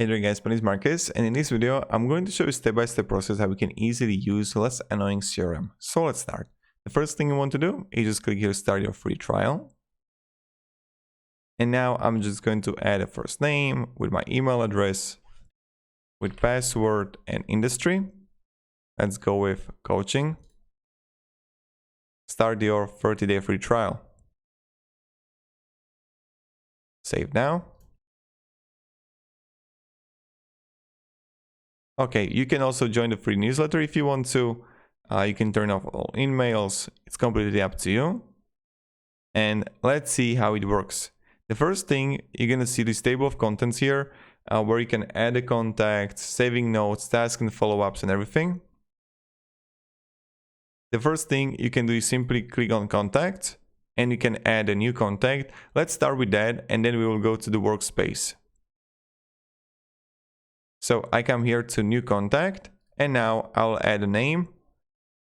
Hey there guys, my name is Marcus, and in this video I'm going to show you step-by-step process how we can easily use Less Annoying CRM. So let's start. The first thing you want to do is just click here start your free trial. And now I'm just going to add a first name with my email address, with password and industry. Let's go with coaching. Start your 30-day free trial. Save now. Okay, you can also join the free newsletter if you want to. You can turn off all emails. It's completely up to you. And let's see how it works. The first thing, you're going to see this table of contents here where you can add a contact, saving notes, tasks and follow-ups and everything. The first thing you can do is simply click on contact and you can add a new contact. Let's start with that and then we will go to the workspace. So I come here to new contact and now I'll add a name,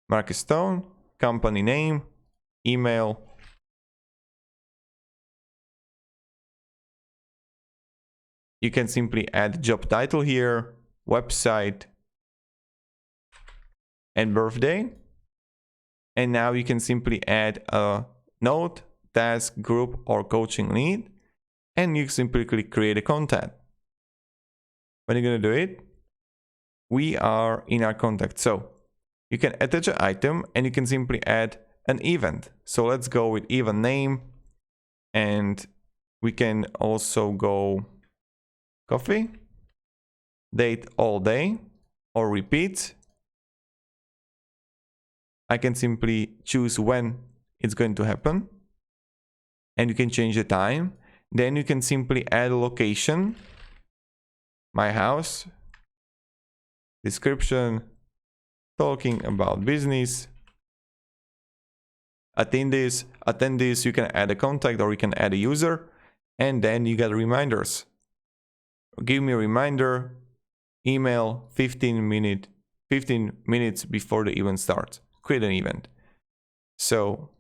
Marcus Stone, company name, email. You can simply add job title here, website, and birthday. And now you can simply add a note, task, group, or coaching lead. And you simply click create a contact. When you're going to do it, we are in our contact. So you can attach an item and you can simply add an event. So let's go with event name. And we can also go coffee, date all day, or repeat. I can simply choose when it's going to happen. And you can change the time. Then you can simply add a location. My house, description, talking about business, attendees, you can add a contact or you can add a user, and then you get reminders. Give me a reminder, email 15 minutes before the event starts. Create an event. So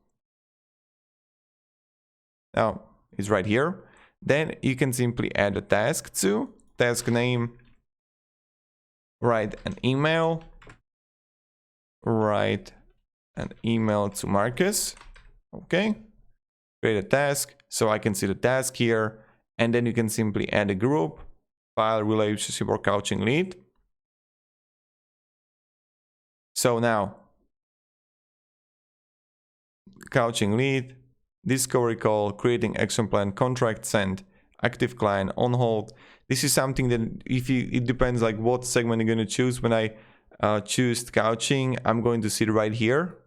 now it's right here. Then you can simply add a task to task name, write an email to Marcus. Okay, create a task so I can see the task here, and then you can simply add a group, file, relationship, or coaching lead. So now coaching lead, discovery call, creating action plan, contract sent, active client, on hold. This is something that it depends like what segment you're going to choose. When I choose coaching, I'm going to see it right here.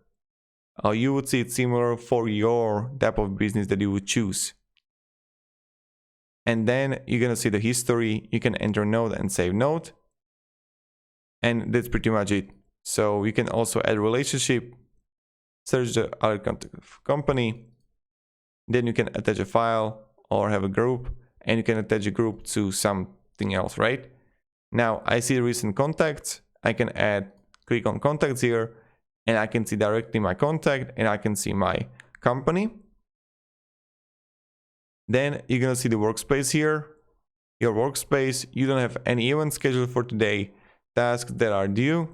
You would see it similar for your type of business that you would choose. And then you're going to see the history. You can enter note and save note. And that's pretty much it. So you can also add relationship, search the other company. Then you can attach a file or have a group. And you can attach a group to something else, right? Now I see recent contacts. I can click on contacts here, and I can see directly my contact, and I can see my company. Then you're gonna see the workspace here. Your workspace, you don't have any event scheduled for today, tasks that are due,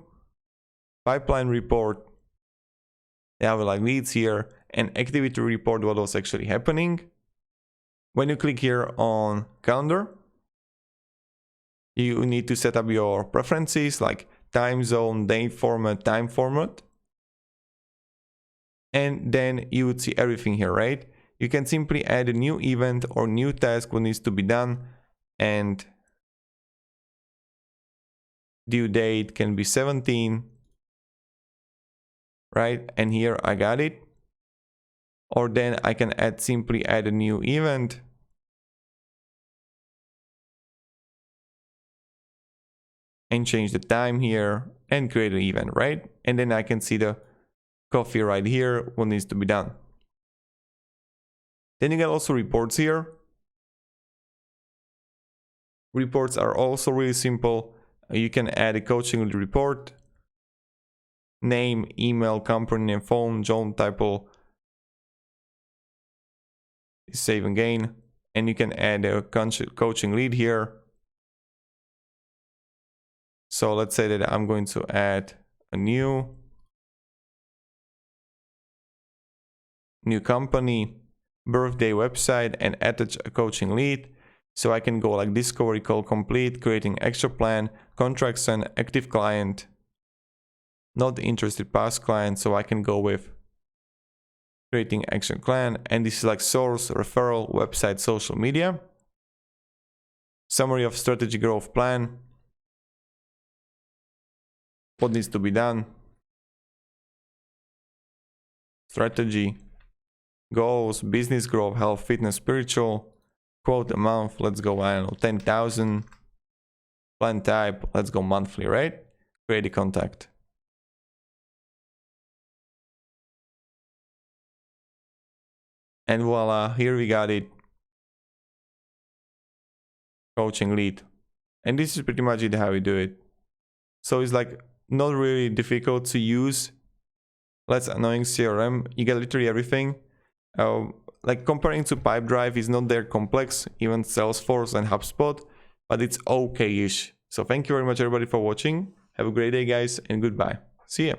pipeline report. They have like leads here, and activity report, what was actually happening. When you click here on calendar, you need to set up your preferences like time zone, date format, time format. And then you would see everything here, right? You can simply add a new event or new task what needs to be done. And due date can be 17, right? And here I got it. Or then I can simply add a new event. And change the time here and create an event, right? And then I can see the coffee right here, what needs to be done. Then you get also reports here. Reports are also really simple. You can add a coaching report, name, email, company name, phone, job title, save again, and you can add a coaching lead here. So let's say that I'm going to add a new company, birthday, website, and attach a coaching lead. So I can go like discovery call complete, creating extra plan, contract sent, active client, not interested past client. So I can go with creating action plan, and this is like source, referral, website, social media. Summary of strategy growth plan. What needs to be done? Strategy, goals, business growth, health, fitness, spiritual. Quote amount, let's go, I don't know, 10,000. Plan type, let's go monthly, right? Create a contact. And voila, here we got it. Coaching lead. And this is pretty much it how we do it. So it's like not really difficult to use LessAnnoyingCRM. You get literally everything. Like comparing to Pipedrive is not that complex, even Salesforce and HubSpot, but it's okay-ish. So thank you very much everybody for watching. Have a great day guys, and goodbye. See ya.